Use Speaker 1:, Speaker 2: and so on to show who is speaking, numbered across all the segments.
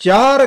Speaker 1: 4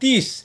Speaker 1: 30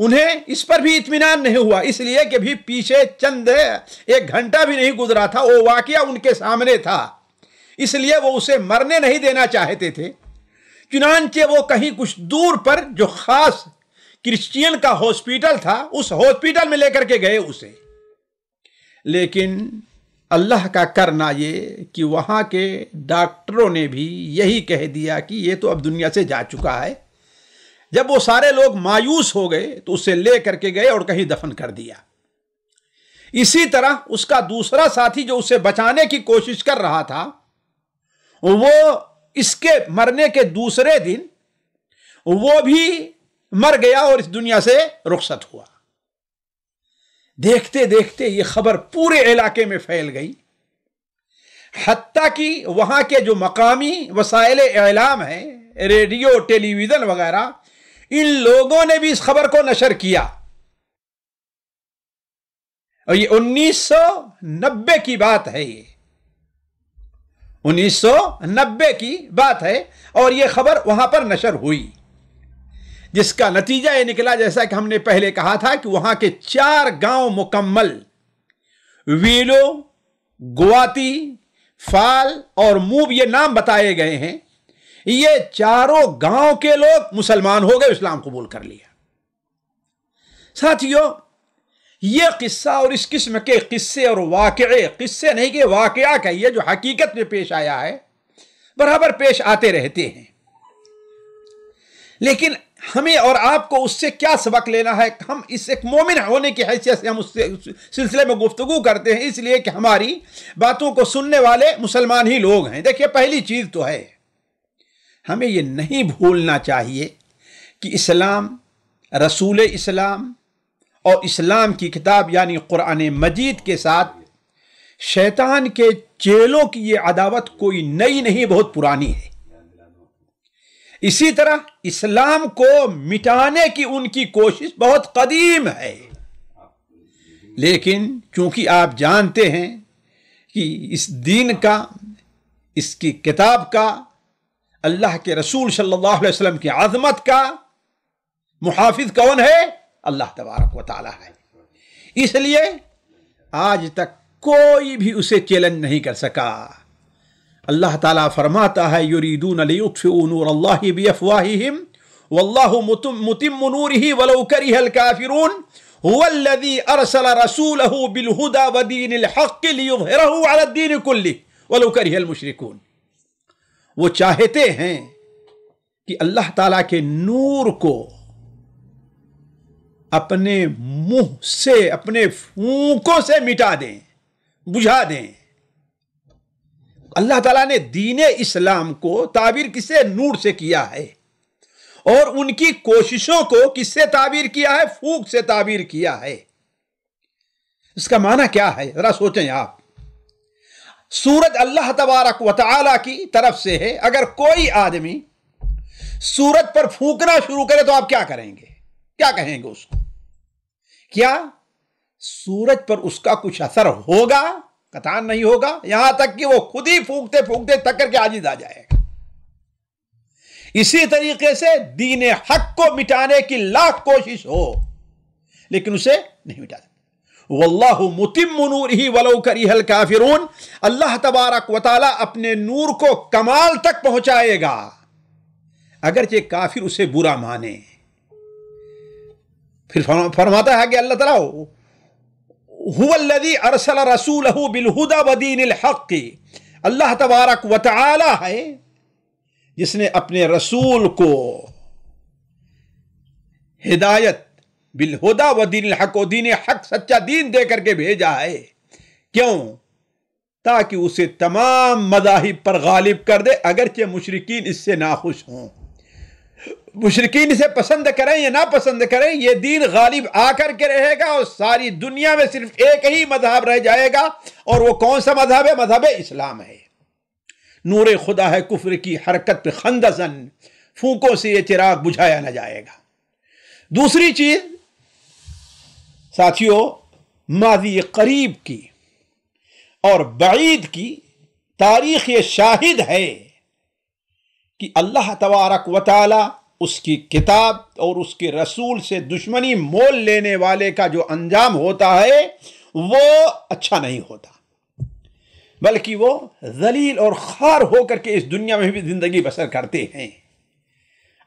Speaker 1: انہیں اس پر بھی اطمینان نہیں ہوا، اس لیے کہ بھی پیچھے چند 1 گھنٹہ بھی نہیں گزرا تھا، وہ واقعہ ان کے سامنے تھا، اس لیے وہ اسے مرنے نہیں دینا چاہتے تھے۔ چنانچہ وہ کہیں کچھ دور پر جو خاص کرسچین کا ہاسپٹل تھا، اس ہاسپٹل میں لے کر کے گئے اسے، لیکن اللہ کا کرنا یہ کہ وہاں کے ڈاکٹروں نے بھی یہی کہہ دیا کہ یہ تو اب دنیا سے جا چکا ہے۔ جب وہ سارے لوگ مایوس ہو گئے تو اسے لے کر کے گئے اور کہیں دفن کر دیا۔ اسی طرح اس کا دوسرا ساتھی جو اسے بچانے کی کوشش کر رہا تھا، وہ اس کے مرنے کے دوسرے دن وہ بھی مر گیا اور اس دنیا سے رخصت ہوا۔ دیکھتے دیکھتے یہ خبر پورے علاقے میں پھیل گئی، حتیٰ کہ وہاں کے جو مقامی وسائل اعلام ہیں، ریڈیو، ٹیلی ویژن وغیرہ، ان لوگوں نے بھی اس خبر کو نشر کیا۔ اور یہ 1990 کی بات ہے، یہ 1990 کی بات ہے، اور یہ خبر وہاں پر نشر ہوئی، جس کا نتیجہ یہ نکلا، جیسا کہ ہم نے پہلے کہا تھا، کہ وہاں کے 4 گاؤں مکمل، ویلو، گواتی، فال اور موب، یہ نام بتائے گئے ہیں، یہ چاروں گاؤں کے لوگ مسلمان ہو گئے، اسلام قبول کر لیا۔ ساتھیو، یہ قصہ اور اس قسم کے قصے اور واقعے، قصے نہیں کہ واقعہ کہیے، جو حقیقت میں پیش آیا ہے، برابر پیش آتے رہتے ہیں، لیکن ہمیں اور آپ کو اس سے کیا سبق لینا ہے؟ ہم اس ایک مومن ہونے کی حیثیت سے ہم اس سلسلے میں گفتگو کرتے ہیں، اس لیے کہ ہماری باتوں کو سننے والے مسلمان ہی لوگ ہیں۔ دیکھیے، پہلی چیز تو ہے، ہمیں یہ نہیں بھولنا چاہیے کہ اسلام، رسول اسلام اور اسلام کی کتاب یعنی قرآن مجید کے ساتھ شیطان کے چیلوں کی یہ عداوت کوئی نئی نہیں، بہت پرانی ہے۔ اسی طرح اسلام کو مٹانے کی ان کی کوشش بہت قدیم ہے، لیکن چونکہ آپ جانتے ہیں کہ اس دین کا، اس کی کتاب کا، اللہ کے رسول صلی اللہ علیہ وسلم کی عظمت کا محافظ کون ہے؟ اللہ تبارک و تعالی ہے۔ اس لیے آج تک کوئی بھی اسے چیلنج نہیں کر سکا۔ اللہ تعالیٰ فرماتا ہے، یریدون لیطفئوا نور اللہ بافواہہم واللہ متم نورہ ولو کرہ الکافرون هو الذی ارسل رسولہ بالہدی ودین الحق لیظہرہ علی الدین کلہ ولو کرہ المشرکون۔ وہ چاہتے ہیں کہ اللہ تعالیٰ کے نور کو اپنے منہ سے، اپنے پھونکوں سے مٹا دیں، بجھا دیں۔ اللہ تعالیٰ نے دین اسلام کو تعبیر کس سے؟ نور سے کیا ہے، اور ان کی کوششوں کو کس سے تعبیر کیا ہے؟ پھونک سے تعبیر کیا ہے۔ اس کا معنی کیا ہے؟ ذرا سوچیں آپ۔ سورج اللہ تبارک و تعالیٰ کی طرف سے ہے، اگر کوئی آدمی سورج پر پھونکنا شروع کرے تو آپ کیا کریں گے؟ کیا کہیں گے اس کو؟ کیا سورج پر اس کا کچھ اثر ہوگا؟ قطعاً نہیں ہوگا، یہاں تک کہ وہ خود ہی پھونکتے پھونکتے تھک کر کے عاجز آ جائے گا۔ اسی طریقے سے دین حق کو مٹانے کی لاکھ کوشش ہو، لیکن اسے نہیں مٹا سکتے۔ واللہ متم نورہ ولو کرہ الکافرون، اللہ تبارک و تعالی اپنے نور کو کمال تک پہنچائے گا اگرچہ کافر اسے برا مانے۔ پھر فرماتا ہے کہ اللہ تعالیٰ هو الذی ارسل رسولہ بالہدی ودین الحق، اللہ تبارک و تعالی ہے جس نے اپنے رسول کو ہدایت بالہدی ودین الحق، و دین حق، سچا دین دے کر کے بھیجا ہے۔ کیوں؟ تاکہ اسے تمام مذاہب پر غالب کر دے، اگرچہ مشرکین اس سے ناخوش ہوں۔ مشرکین اسے پسند کریں یا نہ پسند کریں، یہ دین غالب آ کر کے رہے گا، اور ساری دنیا میں صرف ایک ہی مذہب رہ جائے گا، اور وہ کون سا مذہب ہے؟ مذہب اسلام ہے۔ نور خدا ہے کفر کی حرکت پہ خندزن، پھونکوں سے یہ چراغ بجھایا نہ جائے گا۔ دوسری چیز ساتھیوں، ماضی قریب کی اور بعید کی تاریخ یہ شاہد ہے کہ اللہ تبارک و تعالی اس کی کتاب اور اس کے رسول سے دشمنی مول لینے والے کا جو انجام ہوتا ہے وہ اچھا نہیں ہوتا، بلکہ وہ ذلیل اور خوار ہو کر کے اس دنیا میں بھی زندگی بسر کرتے ہیں۔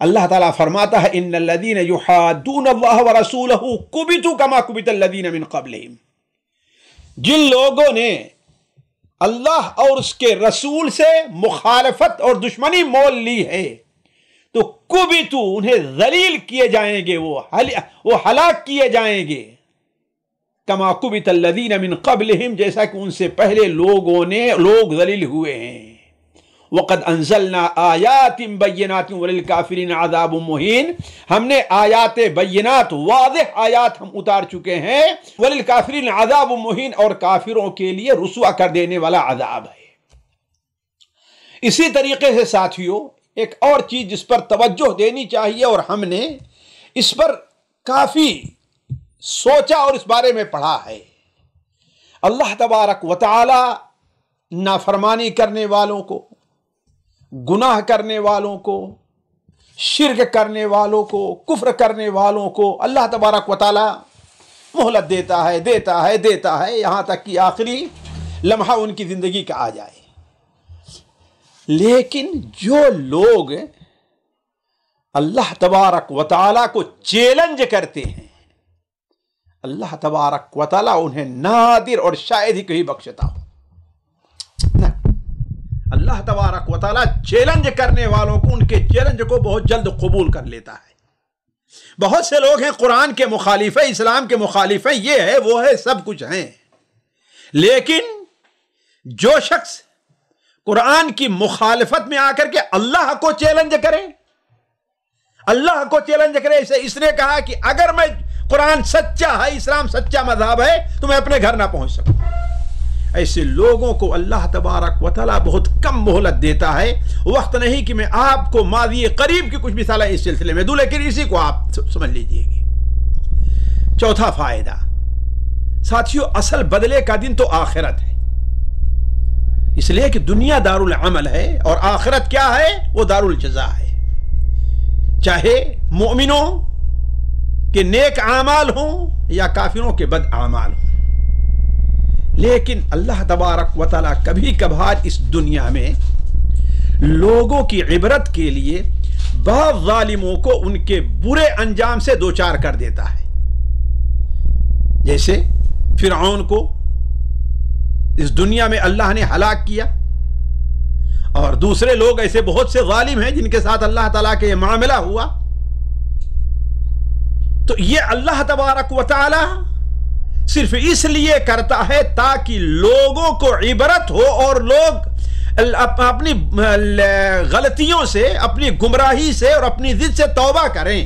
Speaker 1: اللہ تعالیٰ فرماتا ہے ان الذین یحادون اللہ ورسولہ کبتوا کما کبت الذین من قبلہم، جن لوگوں نے اللہ اور اس کے رسول سے مخالفت اور دشمنی مول لی ہے تو کبتوا، انہیں ذلیل کیے جائیں گے، وہ ہلاک کیے جائیں گے، کما کبت الذین من قبلہم، جیسا کہ ان سے پہلے لوگ ذلیل ہوئے ہیں۔ وقد انزلنا آیات بینات وللکافرین عذاب مہین، ہم نے آیات بینات، واضح آیات ہم اتار چکے ہیں، وللکافرین عذاب مہین، اور کافروں کے لیے رسوا کر دینے والا عذاب ہے۔ اسی طریقے سے ساتھیوں ایک اور چیز جس پر توجہ دینی چاہیے، اور ہم نے اس پر کافی سوچا اور اس بارے میں پڑھا ہے، اللہ تبارک و تعالی نافرمانی کرنے والوں کو، گناہ کرنے والوں کو، شرک کرنے والوں کو، کفر کرنے والوں کو اللہ تبارک و تعالی مہلت دیتا ہے یہاں تک کہ آخری لمحہ ان کی زندگی کا آ جائے۔ لیکن جو لوگ اللہ تبارک و تعالی کو چیلنج کرتے ہیں، اللہ تبارک و تعالی انہیں نادر اور شاید ہی کہیں بخشتا ہو۔ اللہ تبارک و تعالی چیلنج کرنے والوں کو، ان کے چیلنج کو بہت جلد قبول کر لیتا ہے۔ بہت سے لوگ ہیں قرآن کے مخالف ہیں، اسلام کے مخالف ہیں، یہ ہے وہ ہے، سب کچھ ہیں، لیکن جو شخص قرآن کی مخالفت میں آ کر کے اللہ کو چیلنج کرے، اس نے کہا کہ اگر میں قرآن سچا ہے، اسلام سچا مذہب ہے تو میں اپنے گھر نہ پہنچ سکوں، ایسے لوگوں کو اللہ تبارک و تعالی بہت کم مہلت دیتا ہے۔ وقت نہیں کہ میں آپ کو ماضی قریب کی کچھ مثالیں اس سلسلے میں دوں، لیکن اسی کو آپ سمجھ لیجئے گی۔ چوتھا فائدہ ساتھیوں، اصل بدلے کا دن تو آخرت ہے، اس لیے کہ دنیا دار العمل ہے اور آخرت کیا ہے؟ وہ دار الجزا ہے۔ چاہے مومنوں کے نیک اعمال ہوں یا کافروں کے بد اعمال ہوں، لیکن اللہ تبارک و تعالی کبھی کبھار اس دنیا میں لوگوں کی عبرت کے لیے بعض ظالموں کو ان کے برے انجام سے دوچار کر دیتا ہے، جیسے فرعون کو اس دنیا میں اللہ نے ہلاک کیا، اور دوسرے لوگ ایسے بہت سے ظالم ہیں جن کے ساتھ اللہ تعالیٰ کے یہ معاملہ ہوا۔ تو یہ اللہ تبارک و تعالی صرف اس لیے کرتا ہے تاکہ لوگوں کو عبرت ہو اور لوگ اپنی غلطیوں سے، اپنی گمراہی سے اور اپنی ضد سے توبہ کریں۔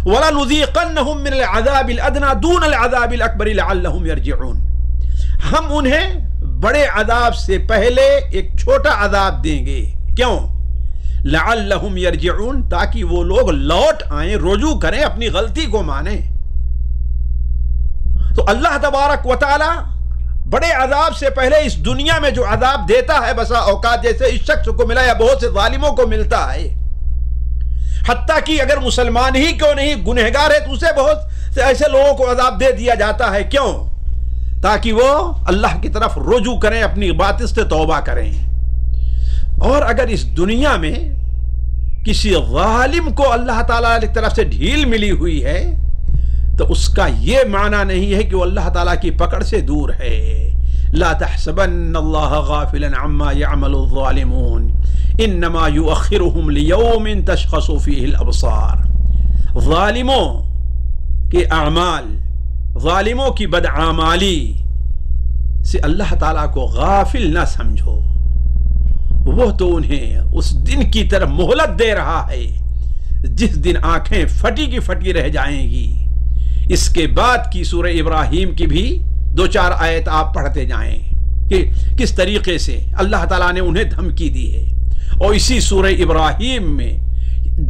Speaker 1: وَلَنُذِيقَنَّهُم مِّنَ الْعَذَابِ الْأَدْنَىٰ دُونَ الْعَذَابِ الْأَكْبَرِ لَعَلَّهُمْ يَرْجِعُونَ، ہم انہیں بڑے عذاب سے پہلے ایک چھوٹا عذاب دیں گے، کیوں؟ لَعَلَّهُمْ يَرْجِعُونَ، تاکہ وہ لوگ لوٹ آئیں، رجوع کریں، اپنی غلطی کو مانیں۔ تو اللہ تبارک و تعالی بڑے عذاب سے پہلے اس دنیا میں جو عذاب دیتا ہے، بسا اوقات جیسے اس شخص کو ملا یا بہت سے ظالموں کو ملتا ہے، حتیٰ کہ اگر مسلمان ہی کیوں نہیں گنہگار ہے تو اسے بہت سے ایسے لوگوں کو عذاب دے دیا جاتا ہے، کیوں؟ تاکہ وہ اللہ کی طرف رجوع کریں، اپنی باطل سے توبہ کریں۔ اور اگر اس دنیا میں کسی ظالم کو اللہ تعالیٰ کی طرف سے ڈھیل ملی ہوئی ہے تو اس کا یہ معنی نہیں ہے کہ وہ اللہ تعالیٰ کی پکڑ سے دور ہے۔ لا تحسبن اللہ غافلا عما يعمل الظالمون انما يؤخرهم ليوم تشخص فيه الابصار، ظالموں کے اعمال، ظالموں کی بدعمالی سے اللہ تعالیٰ کو غافل نہ سمجھو، وہ تو انہیں اس دن کی طرف مہلت دے رہا ہے جس دن آنکھیں پھٹی کی پھٹی رہ جائیں گی۔ اس کے بعد کی سورہ ابراہیم کی بھی 2-4 آیت آپ پڑھتے جائیں کہ کس طریقے سے اللہ تعالیٰ نے انہیں دھمکی دی ہے، اور اسی سورہ ابراہیم میں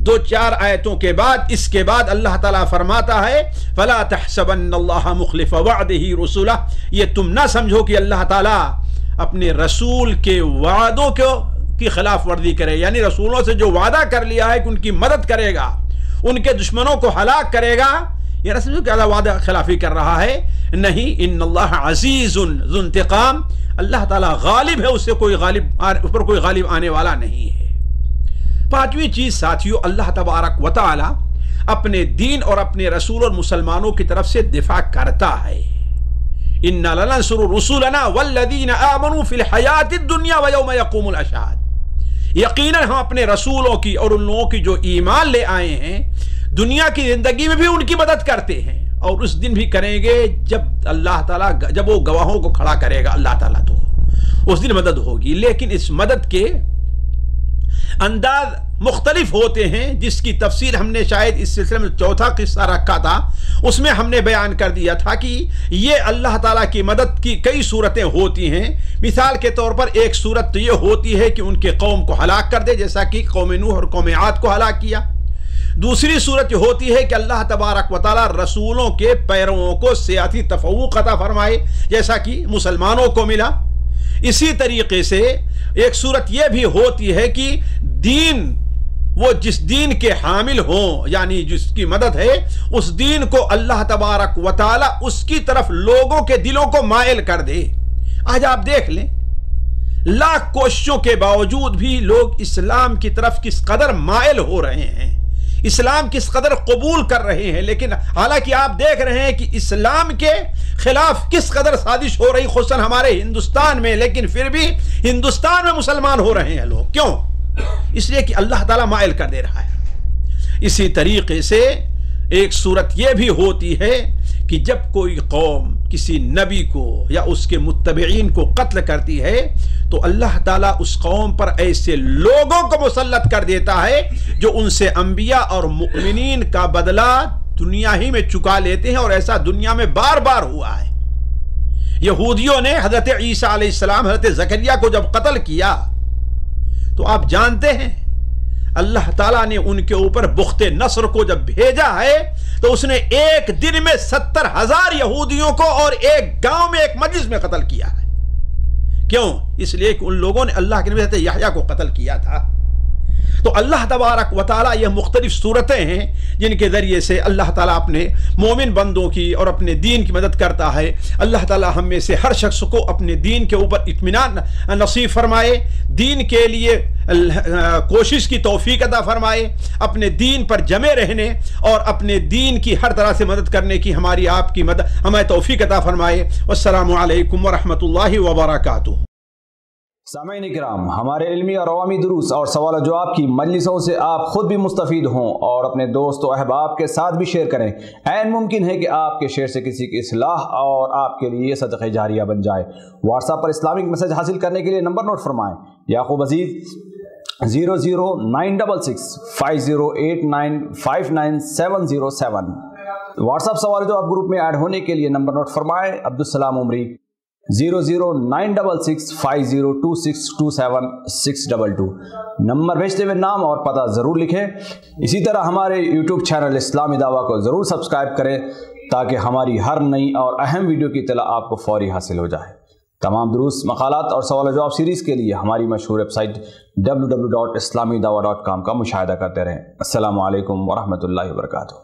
Speaker 1: 2-4 آیتوں کے بعد اس کے بعد اللہ تعالیٰ فرماتا ہے فَلَا تَحْسَبَنَّ اللَّهَ مُخْلِفَ وَعْدِهِ رُسُلَهُ، یہ تم نہ سمجھو کہ اللہ تعالیٰ اپنے رسول کے وعدوں کی خلاف ورزی کرے، یعنی رسولوں سے جو وعدہ کر لیا ہے کہ ان کی مدد کرے گا، ان کے دشمنوں کو ہلاک کرے گا، یہ نہ سمجھو کہ اللہ وعدہ خلافی کر رہا ہے، نہیں، ان اللہ عزیز ذو انتقام، اللہ تعالیٰ غالب ہے، اس پر کوئی غالب آنے والا نہیں ہے۔ پانچویں چیز ساتھیو، اللہ تبارک و تعالی اپنے دین اور اپنے رسول اور مسلمانوں کی طرف سے دفاع کرتا ہے۔ اِنَّا لَنَنْصُرُ رُسُلَنَا وَالَّذِينَ آمَنُوا فِي الْحَيَاةِ الدُّنْيَا وَيَوْمَ يَقُومُ الْأَشْهَادُ، یقیناً ہم اپنے رسولوں کی اور ان لوگوں کی جو ایمان لے آئے ہیں دنیا کی زندگی میں بھی ان کی مدد کرتے ہیں، اور اس دن بھی کریں گے جب اللہ تعالیٰ جب وہ گواہوں کو کھڑا کرے گا اللہ تعالیٰ، تو اس دن مدد ہوگی۔ لیکن اس مدد کے انداز مختلف ہوتے ہیں، جس کی تفصیل ہم نے شاید اس سلسلے میں چوتھا قصہ رکھا تھا، اس میں ہم نے بیان کر دیا تھا کہ یہ اللہ تعالیٰ کی مدد کی کئی صورتیں ہوتی ہیں۔ مثال کے طور پر ایک صورت تو یہ ہوتی ہے کہ ان کے قوم کو ہلاک کر دے، جیسا کہ قوم نوح اور قوم عاد کو ہلاک کیا۔ دوسری صورت یہ ہوتی ہے کہ اللہ تبارک و تعالیٰ رسولوں کے پیرووں کو سیاسی تفوق عطا فرمائے، جیسا کہ مسلمانوں کو ملا۔ اسی طریقے سے ایک صورت یہ بھی ہوتی ہے کہ دین، وہ جس دین کے حامل ہوں، یعنی جس کی مدد ہے، اس دین کو اللہ تبارک و تعالی اس کی طرف لوگوں کے دلوں کو مائل کر دے۔ آج آپ دیکھ لیں، لاکھ کوششوں کے باوجود بھی لوگ اسلام کی طرف کس قدر مائل ہو رہے ہیں، اسلام کس قدر قبول کر رہے ہیں، لیکن حالانکہ آپ دیکھ رہے ہیں کہ اسلام کے خلاف کس قدر سازش ہو رہی، خصوصاً ہمارے ہندوستان میں، لیکن پھر بھی ہندوستان میں مسلمان ہو رہے ہیں لوگ۔ کیوں؟ اس لیے کہ اللہ تعالیٰ مائل کر دے رہا ہے۔ اسی طریقے سے ایک صورت یہ بھی ہوتی ہے کہ جب کوئی قوم کسی نبی کو یا اس کے متبعین کو قتل کرتی ہے تو اللہ تعالیٰ اس قوم پر ایسے لوگوں کو مسلط کر دیتا ہے جو ان سے انبیاء اور مؤمنین کا بدلہ دنیا ہی میں چکا لیتے ہیں، اور ایسا دنیا میں بار بار ہوا ہے۔ یہودیوں نے حضرت عیسیٰ علیہ السلام، حضرت زکریا کو جب قتل کیا تو آپ جانتے ہیں اللہ تعالیٰ نے ان کے اوپر بخت نصر کو جب بھیجا ہے تو اس نے ایک دن میں 70,000 یہودیوں کو اور ایک گاؤں میں ایک مجلس میں قتل کیا ہے۔ کیوں؟ اس لیے کہ ان لوگوں نے اللہ کے نبی حضرت یحییٰ کو قتل کیا تھا۔ تو اللہ تبارک و تعالیٰ یہ مختلف صورتیں ہیں جن کے ذریعے سے اللہ تعالیٰ اپنے مومن بندوں کی اور اپنے دین کی مدد کرتا ہے۔ اللہ تعالیٰ ہم میں سے ہر شخص کو اپنے دین کے اوپر اطمینان نصیب فرمائے، دین کے لیے کوشش کی توفیق عطا فرمائے، اپنے دین پر جمے رہنے اور اپنے دین کی ہر طرح سے مدد کرنے کی ہماری آپ کی مدد ہمیں توفیق عطا فرمائے۔ والسلام علیکم ورحمۃ اللہ وبرکاتہ۔
Speaker 2: سامعین کرام، ہمارے علمی اور عوامی دروس اور سوال و جواب کی مجلسوں سے آپ خود بھی مستفید ہوں اور اپنے دوست و احباب کے ساتھ بھی شیئر کریں۔ عین ممکن ہے کہ آپ کے شیئر سے کسی کی اصلاح اور آپ کے لیے صدقہ جاریہ بن جائے۔ واٹس ایپ پر اسلامک میسج حاصل کرنے کے لیے نمبر نوٹ فرمائیں: یعقوب عزیز 00966 5089 59707۔ واٹس ایپ سوال و جواب گروپ میں ایڈ ہونے کے لیے نمبر نوٹ فرمائیں: عبدالسلام عمری 00966 502627 622۔ نمبر بھیجتے ہوئے نام اور پتہ ضرور لکھیں۔ اسی طرح ہمارے یوٹیوب چینل اسلامی دعویٰ کو ضرور سبسکرائب کریں تاکہ ہماری ہر نئی اور اہم ویڈیو کی اطلاع آپ کو فوری حاصل ہو جائے۔ تمام دروس، مقالات اور سوال و جواب سیریز کے لیے ہماری مشہور ویب سائٹ www.islamidawah.com کا مشاہدہ کرتے رہیں۔ السلام علیکم ورحمۃ اللہ وبرکاتہ۔